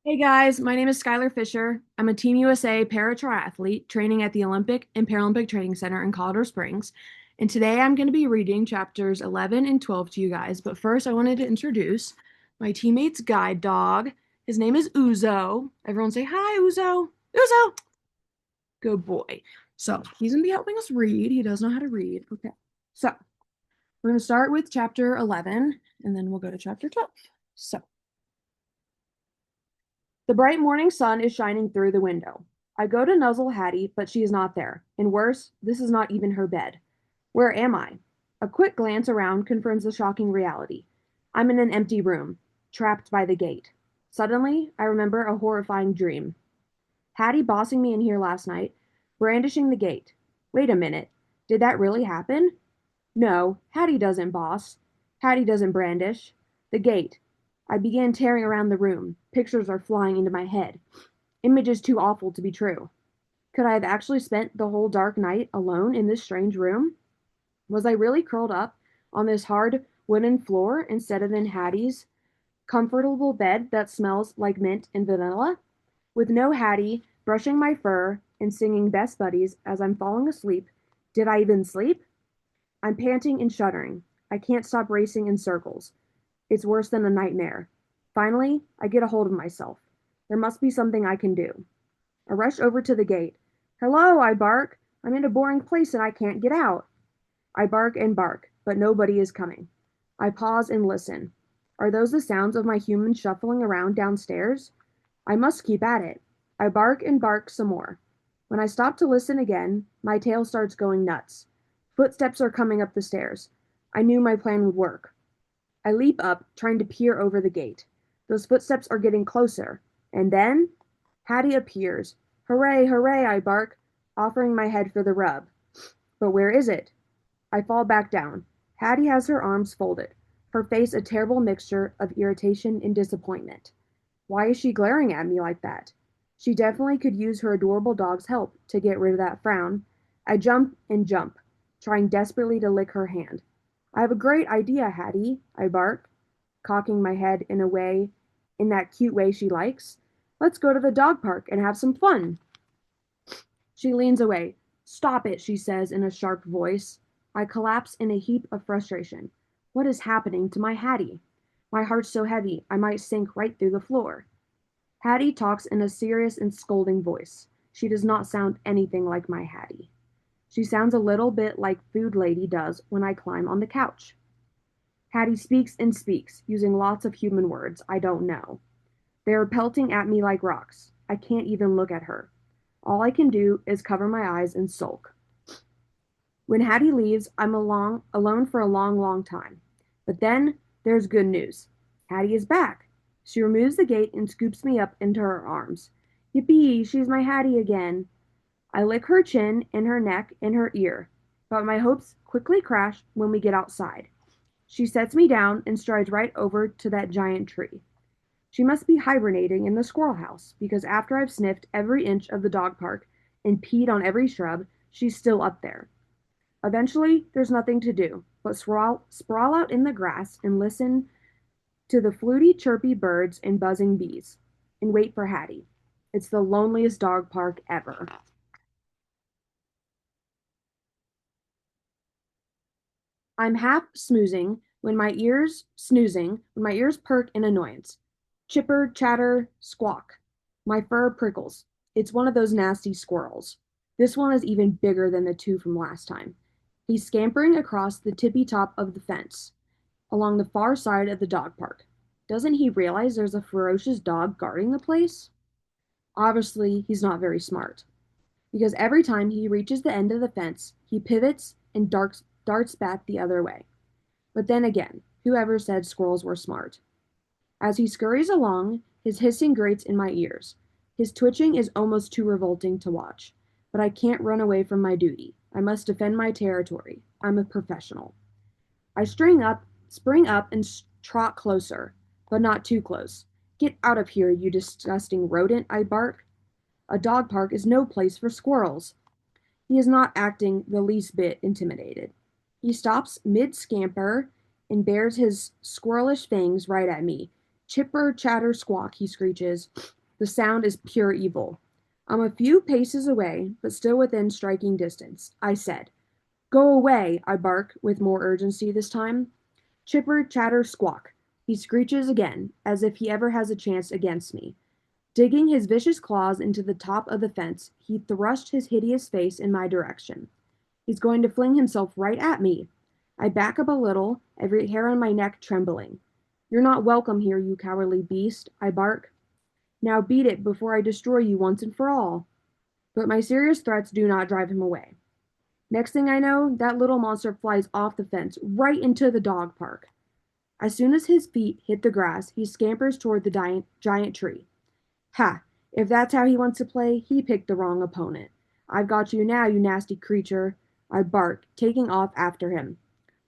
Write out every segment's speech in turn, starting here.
Hey guys, my name is Skylar Fisher. I'm a Team USA para triathlete training at the Olympic and Paralympic Training Center in Colorado Springs. And today I'm going to be reading chapters 11 and 12 to you guys. But first, I wanted to introduce my teammate's guide dog. His name is Uzo. Everyone say hi, Uzo. Uzo. Good boy. So he's going to be helping us read. He does know how to read. Okay. So we're going to start with chapter 11 and then we'll go to chapter 12. So the bright morning sun is shining through the window. I go to nuzzle Hattie, but she is not there. And worse, this is not even her bed. Where am I? A quick glance around confirms the shocking reality. I'm in an empty room, trapped by the gate. Suddenly, I remember a horrifying dream. Hattie bossing me in here last night, brandishing the gate. Wait a minute. Did that really happen? No, Hattie doesn't boss. Hattie doesn't brandish. The gate. I began tearing around the room. Pictures are flying into my head. Images too awful to be true. Could I have actually spent the whole dark night alone in this strange room? Was I really curled up on this hard wooden floor instead of in Hattie's comfortable bed that smells like mint and vanilla? With no Hattie brushing my fur and singing best buddies as I'm falling asleep, did I even sleep? I'm panting and shuddering. I can't stop racing in circles. It's worse than a nightmare. Finally, I get a hold of myself. There must be something I can do. I rush over to the gate. Hello, I bark. I'm in a boring place and I can't get out. I bark and bark, but nobody is coming. I pause and listen. Are those the sounds of my humans shuffling around downstairs? I must keep at it. I bark and bark some more. When I stop to listen again, my tail starts going nuts. Footsteps are coming up the stairs. I knew my plan would work. I leap up, trying to peer over the gate. Those footsteps are getting closer. And then Hattie appears. Hooray, hooray, I bark, offering my head for the rub. But where is it? I fall back down. Hattie has her arms folded, her face a terrible mixture of irritation and disappointment. Why is she glaring at me like that? She definitely could use her adorable dog's help to get rid of that frown. I jump and jump, trying desperately to lick her hand. I have a great idea, Hattie, I bark, cocking my head in that cute way she likes. Let's go to the dog park and have some fun. She leans away. Stop it, she says in a sharp voice. I collapse in a heap of frustration. What is happening to my Hattie? My heart's so heavy I might sink right through the floor. Hattie talks in a serious and scolding voice. She does not sound anything like my Hattie. She sounds a little bit like Food Lady does when I climb on the couch. Hattie speaks and speaks, using lots of human words I don't know. They are pelting at me like rocks. I can't even look at her. All I can do is cover my eyes and sulk. When Hattie leaves, alone for a long, long time. But then there's good news. Hattie is back. She removes the gate and scoops me up into her arms. Yippee, she's my Hattie again. I lick her chin and her neck and her ear, but my hopes quickly crash when we get outside. She sets me down and strides right over to that giant tree. She must be hibernating in the squirrel house because after I've sniffed every inch of the dog park and peed on every shrub, she's still up there. Eventually, there's nothing to do but sprawl out in the grass and listen to the fluty, chirpy birds and buzzing bees and wait for Hattie. It's the loneliest dog park ever. I'm half snoozing when my ears perk in annoyance. Chipper, chatter, squawk. My fur prickles. It's one of those nasty squirrels. This one is even bigger than the two from last time. He's scampering across the tippy top of the fence, along the far side of the dog park. Doesn't he realize there's a ferocious dog guarding the place? Obviously, he's not very smart, because every time he reaches the end of the fence, he pivots and darts back the other way. But then again, whoever said squirrels were smart? As he scurries along, his hissing grates in my ears. His twitching is almost too revolting to watch. But I can't run away from my duty. I must defend my territory. I'm a professional. I spring up, and trot closer, but not too close. Get out of here, you disgusting rodent, I bark. A dog park is no place for squirrels. He is not acting the least bit intimidated. He stops mid scamper and bares his squirrelish fangs right at me. Chipper, chatter, squawk, he screeches. The sound is pure evil. I'm a few paces away, but still within striking distance. I said, "Go away," I bark, with more urgency this time. Chipper, chatter, squawk. He screeches again, as if he ever has a chance against me. Digging his vicious claws into the top of the fence, he thrust his hideous face in my direction. He's going to fling himself right at me. I back up a little, every hair on my neck trembling. "You're not welcome here, you cowardly beast," I bark. "Now beat it before I destroy you once and for all." But my serious threats do not drive him away. Next thing I know, that little monster flies off the fence, right into the dog park. As soon as his feet hit the grass, he scampers toward the giant tree. Ha! If that's how he wants to play, he picked the wrong opponent. "I've got you now, you nasty creature," I bark, taking off after him.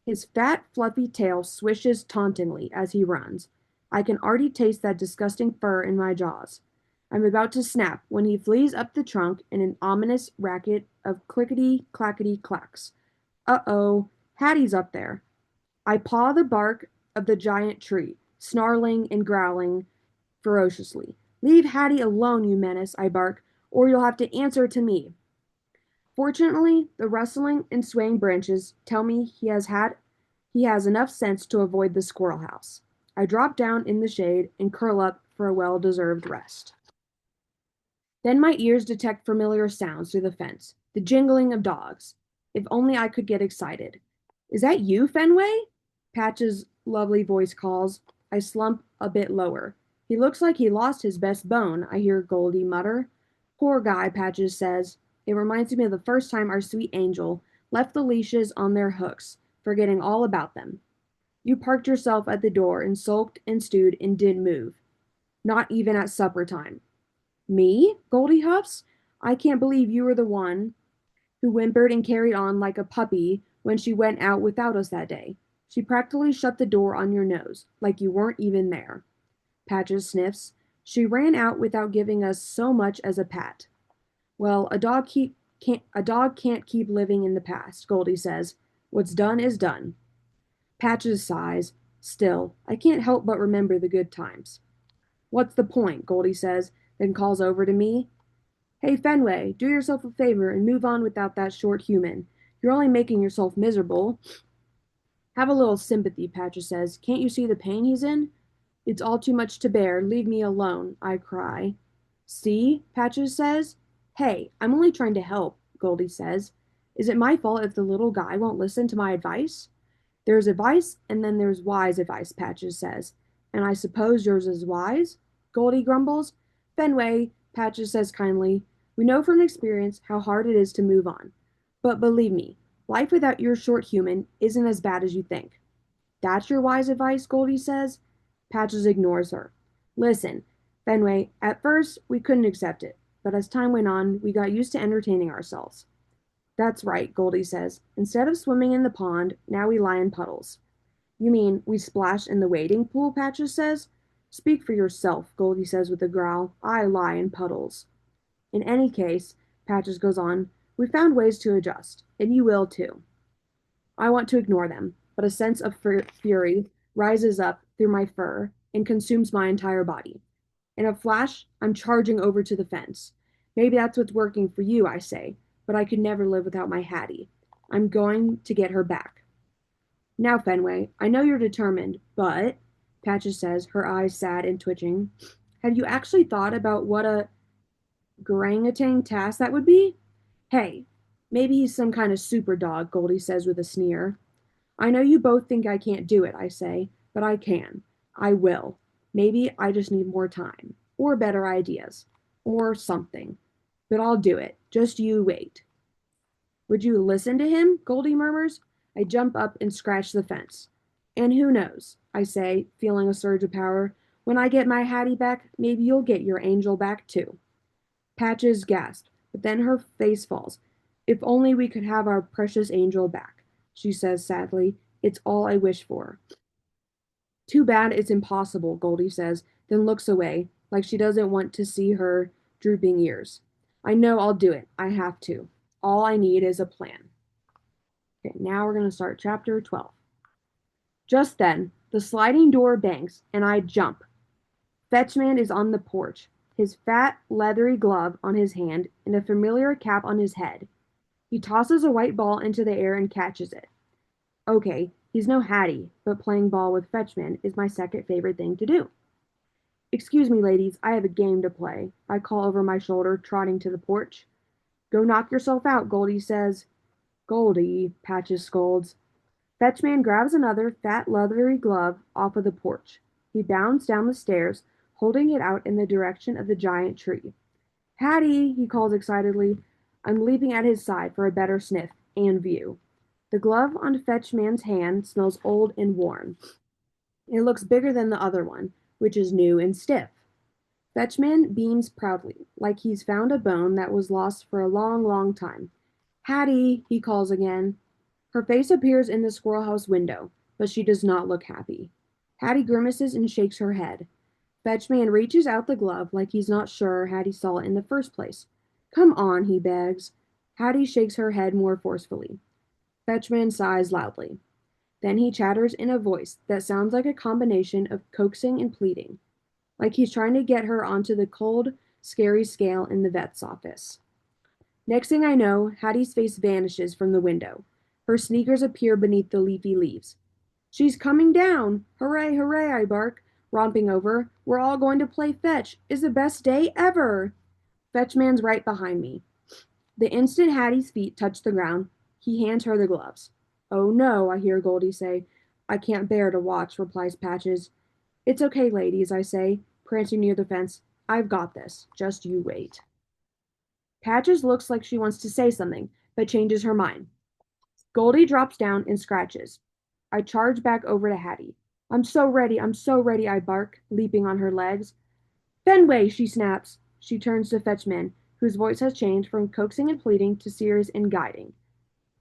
His fat, fluffy tail swishes tauntingly as he runs. I can already taste that disgusting fur in my jaws. I'm about to snap when he flees up the trunk in an ominous racket of clickety-clackety clacks. Uh-oh, Hattie's up there. I paw the bark of the giant tree, snarling and growling ferociously. "Leave Hattie alone, you menace," I bark, "or you'll have to answer to me." Fortunately, the rustling and swaying branches tell me he has enough sense to avoid the squirrel house. I drop down in the shade and curl up for a well-deserved rest. Then my ears detect familiar sounds through the fence, the jingling of dogs. If only I could get excited. "Is that you, Fenway?" Patch's lovely voice calls. I slump a bit lower. "He looks like he lost his best bone," I hear Goldie mutter. "Poor guy," Patches says. It reminds me of the first time our sweet angel left the leashes on their hooks, forgetting all about them. "You parked yourself at the door and sulked and stewed and didn't move. Not even at supper time." "Me?" Goldie huffs. "I can't believe you were the one who whimpered and carried on like a puppy when she went out without us that day. She practically shut the door on your nose, like you weren't even there." Patches sniffs. "She ran out without giving us so much as a pat." "Well, a dog can't keep living in the past," Goldie says. "What's done is done." Patches sighs. "Still, I can't help but remember the good times." "What's the point?" Goldie says, then calls over to me. "Hey, Fenway, do yourself a favor and move on without that short human. You're only making yourself miserable." "Have a little sympathy," Patches says. "Can't you see the pain he's in?" "It's all too much to bear. Leave me alone," I cry. "See?" Patches says. "Hey, I'm only trying to help," Goldie says. "Is it my fault if the little guy won't listen to my advice?" "There's advice, and then there's wise advice," Patches says. "And I suppose yours is wise?" Goldie grumbles. "Fenway," Patches says kindly, "we know from experience how hard it is to move on. But believe me, life without your short human isn't as bad as you think." "That's your wise advice?" Goldie says. Patches ignores her. "Listen, Fenway, at first we couldn't accept it, but as time went on, we got used to entertaining ourselves." "That's right," Goldie says. "Instead of swimming in the pond, now we lie in puddles." "You mean we splash in the wading pool?" Patches says. "Speak for yourself," Goldie says with a growl. "I lie in puddles." "In any case," Patches goes on, "we found ways to adjust, and you will too." I want to ignore them, but a sense of fury rises up through my fur and consumes my entire body. In a flash, I'm charging over to the fence. "Maybe that's what's working for you," I say, "but I could never live without my Hattie. I'm going to get her back." "Now, Fenway, I know you're determined, but," Patches says, her eyes sad and twitching, "have you actually thought about what a orangutan task that would be?" "Hey, maybe he's some kind of super dog," Goldie says with a sneer. "I know you both think I can't do it," I say, "but I can. I will. Maybe I just need more time, or better ideas, or something. But I'll do it. Just you wait." "Would you listen to him?" Goldie murmurs. I jump up and scratch the fence. "And who knows," I say, feeling a surge of power. "When I get my Hattie back, maybe you'll get your angel back too." Patches gasps, but then her face falls. "If only we could have our precious angel back," she says sadly. "It's all I wish for." "Too bad it's impossible," Goldie says, then looks away, like she doesn't want to see her drooping ears. "I know I'll do it. I have to. All I need is a plan." Okay, now we're going to start chapter 12. Just then, the sliding door bangs, and I jump. Fetchman is on the porch, his fat, leathery glove on his hand and a familiar cap on his head. He tosses a white ball into the air and catches it. Okay, he's no Hattie, but playing ball with Fetchman is my second favorite thing to do. Excuse me, ladies, I have a game to play, I call over my shoulder, trotting to the porch. Go knock yourself out, Goldie says. Goldie, Patches scolds. Fetchman grabs another fat, leathery glove off of the porch. He bounds down the stairs, holding it out in the direction of the giant tree. Hattie, he calls excitedly. I'm leaping at his side for a better sniff and view. The glove on Fetchman's hand smells old and worn. It looks bigger than the other one, which is new and stiff. Fetchman beams proudly, like he's found a bone that was lost for a long, long time. Hattie, he calls again. Her face appears in the squirrel house window, but she does not look happy. Hattie grimaces and shakes her head. Fetchman reaches out the glove like he's not sure Hattie saw it in the first place. Come on, he begs. Hattie shakes her head more forcefully. Fetchman sighs loudly. Then he chatters in a voice that sounds like a combination of coaxing and pleading, like he's trying to get her onto the cold, scary scale in the vet's office. Next thing I know, Hattie's face vanishes from the window. Her sneakers appear beneath the leafy leaves. She's coming down! Hooray, hooray, I bark, romping over. We're all going to play fetch. It's the best day ever! Fetchman's right behind me. The instant Hattie's feet touch the ground, he hands her the gloves. Oh no, I hear Goldie say. I can't bear to watch, replies Patches. It's okay, ladies, I say, prancing near the fence. I've got this. Just you wait. Patches looks like she wants to say something, but changes her mind. Goldie drops down and scratches. I charge back over to Hattie. I'm so ready, I bark, leaping on her legs. Fenway, she snaps. She turns to Fetchman, whose voice has changed from coaxing and pleading to serious and guiding.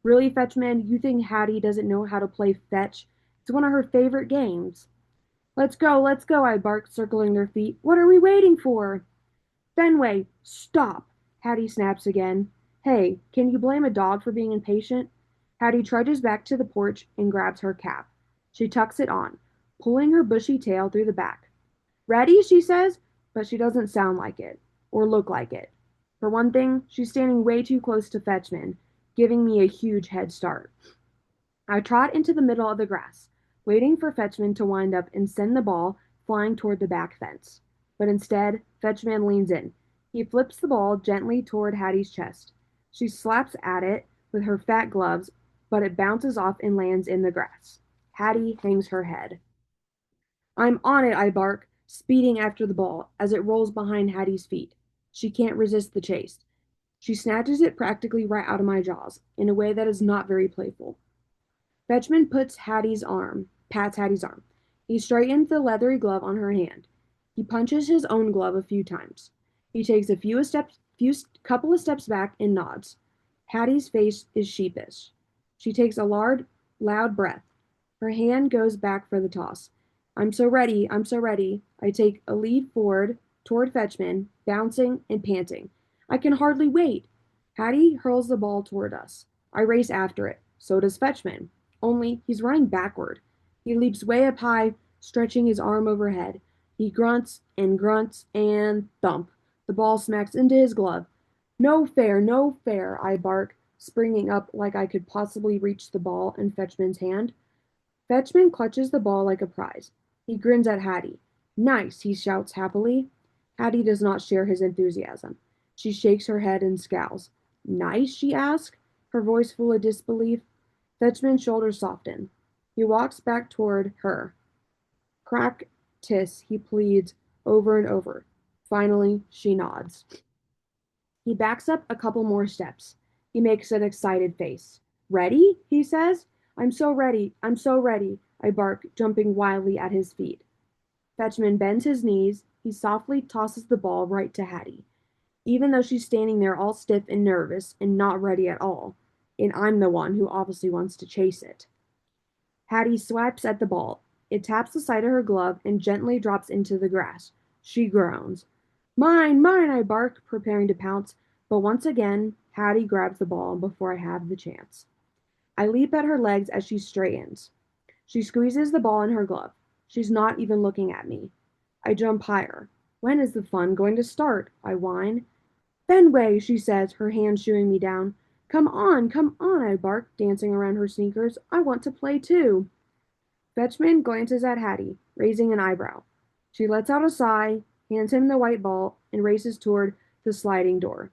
Really, Fetchman, you think Hattie doesn't know how to play fetch? It's one of her favorite games. Let's go, I bark, circling their feet. What are we waiting for? Fenway, stop, Hattie snaps again. Hey, can you blame a dog for being impatient? Hattie trudges back to the porch and grabs her cap. She tucks it on, pulling her bushy tail through the back. Ready, she says, but she doesn't sound like it, or look like it. For one thing, she's standing way too close to Fetchman, giving me a huge head start. I trot into the middle of the grass, waiting for Fetchman to wind up and send the ball flying toward the back fence. But instead, Fetchman leans in. He flips the ball gently toward Hattie's chest. She slaps at it with her fat gloves, but it bounces off and lands in the grass. Hattie hangs her head. I'm on it, I bark, speeding after the ball as it rolls behind Hattie's feet. She can't resist the chase. She snatches it practically right out of my jaws, in a way that is not very playful. Fetchman pats Hattie's arm. He straightens the leathery glove on her hand. He punches his own glove a few times. He takes a couple of steps back and nods. Hattie's face is sheepish. She takes a loud breath. Her hand goes back for the toss. I'm so ready. I take a lead forward toward Fetchman, bouncing and panting. I can hardly wait. Hattie hurls the ball toward us. I race after it. So does Fetchman. Only he's running backward. He leaps way up high, stretching his arm overhead. He grunts, and thump. The ball smacks into his glove. No fair, I bark, springing up like I could possibly reach the ball in Fetchman's hand. Fetchman clutches the ball like a prize. He grins at Hattie. Nice, he shouts happily. Hattie does not share his enthusiasm. She shakes her head and scowls. Nice, she asks, her voice full of disbelief. Fetchman's shoulders soften. He walks back toward her. Practice, he pleads over and over. Finally, she nods. He backs up a couple more steps. He makes an excited face. Ready? He says. I'm so ready, I bark, jumping wildly at his feet. Fetchman bends his knees. He softly tosses the ball right to Hattie, even though she's standing there all stiff and nervous and not ready at all, and I'm the one who obviously wants to chase it. Hattie swipes at the ball. It taps the side of her glove and gently drops into the grass. She groans. Mine, I bark, preparing to pounce, but once again, Hattie grabs the ball before I have the chance. I leap at her legs as she straightens. She squeezes the ball in her glove. She's not even looking at me. I jump higher. When is the fun going to start? I whine. Fenway, she says, her hand shooing me down. Come on, I bark, dancing around her sneakers. I want to play too. Fetchman glances at Hattie, raising an eyebrow. She lets out a sigh, hands him the white ball, and races toward the sliding door.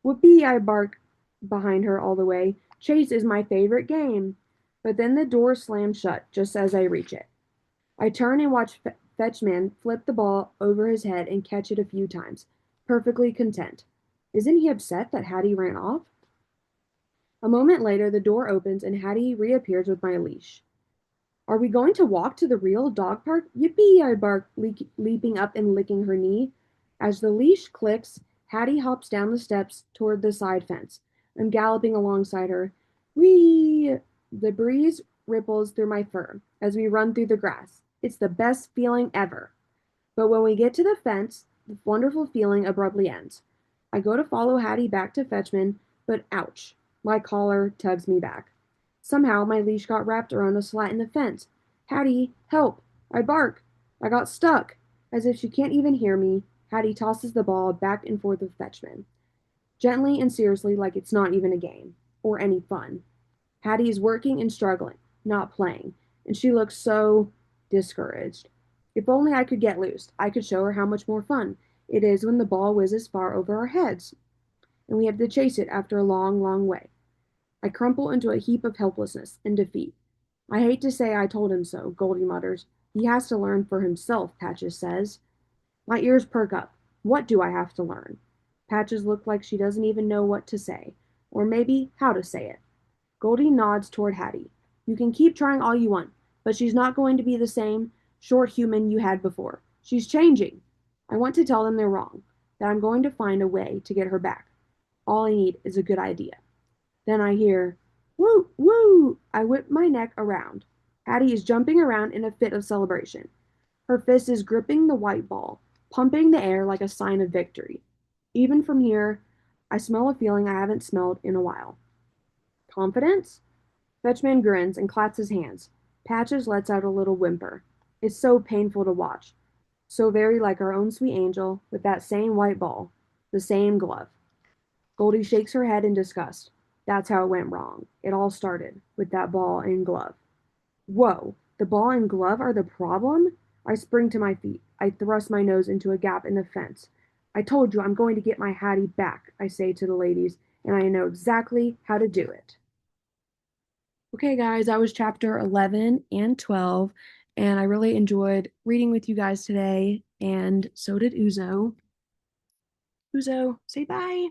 Whoopee, I bark behind her all the way. Chase is my favorite game. But then the door slams shut just as I reach it. I turn and watch Fetchman flip the ball over his head and catch it a few times, perfectly content. Isn't he upset that Hattie ran off? A moment later, the door opens and Hattie reappears with my leash. Are we going to walk to the real dog park? Yippee! I bark, leaping up and licking her knee. As the leash clicks, Hattie hops down the steps toward the side fence. I'm galloping alongside her. Whee! The breeze ripples through my fur as we run through the grass. It's the best feeling ever. But when we get to the fence, the wonderful feeling abruptly ends. I go to follow Hattie back to Fetchman, but ouch, my collar tugs me back. Somehow my leash got wrapped around a slat in the fence. Hattie, help! I bark. I got stuck. As if she can't even hear me, Hattie tosses the ball back and forth with Fetchman, gently and seriously, like it's not even a game or any fun. Hattie is working and struggling, not playing, and she looks so discouraged. If only I could get loose, I could show her how much more fun it is when the ball whizzes far over our heads, and we have to chase it after a long, long way. I crumple into a heap of helplessness and defeat. I hate to say I told him so, Goldie mutters. He has to learn for himself, Patches says. My ears perk up. What do I have to learn? Patches looks like she doesn't even know what to say, or maybe how to say it. Goldie nods toward Hattie. You can keep trying all you want, but she's not going to be the same short human you had before. She's changing. I want to tell them they're wrong, that I'm going to find a way to get her back. All I need is a good idea. Then I hear, woo, woo! I whip my neck around. Hattie is jumping around in a fit of celebration. Her fist is gripping the white ball, pumping the air like a sign of victory. Even from here, I smell a feeling I haven't smelled in a while. Confidence? Fetchman grins and claps his hands. Patches lets out a little whimper. It's so painful to watch. So very like our own sweet angel, with that same white ball, the same glove. Goldie shakes her head in disgust. That's how it went wrong. It all started with that ball and glove. Whoa, the ball and glove are the problem? I spring to my feet. I thrust my nose into a gap in the fence. I told you I'm going to get my Hattie back, I say to the ladies, and I know exactly how to do it. Okay, guys, that was chapter 11 and 12, and I really enjoyed reading with you guys today, and so did Uzo. Uzo, say bye.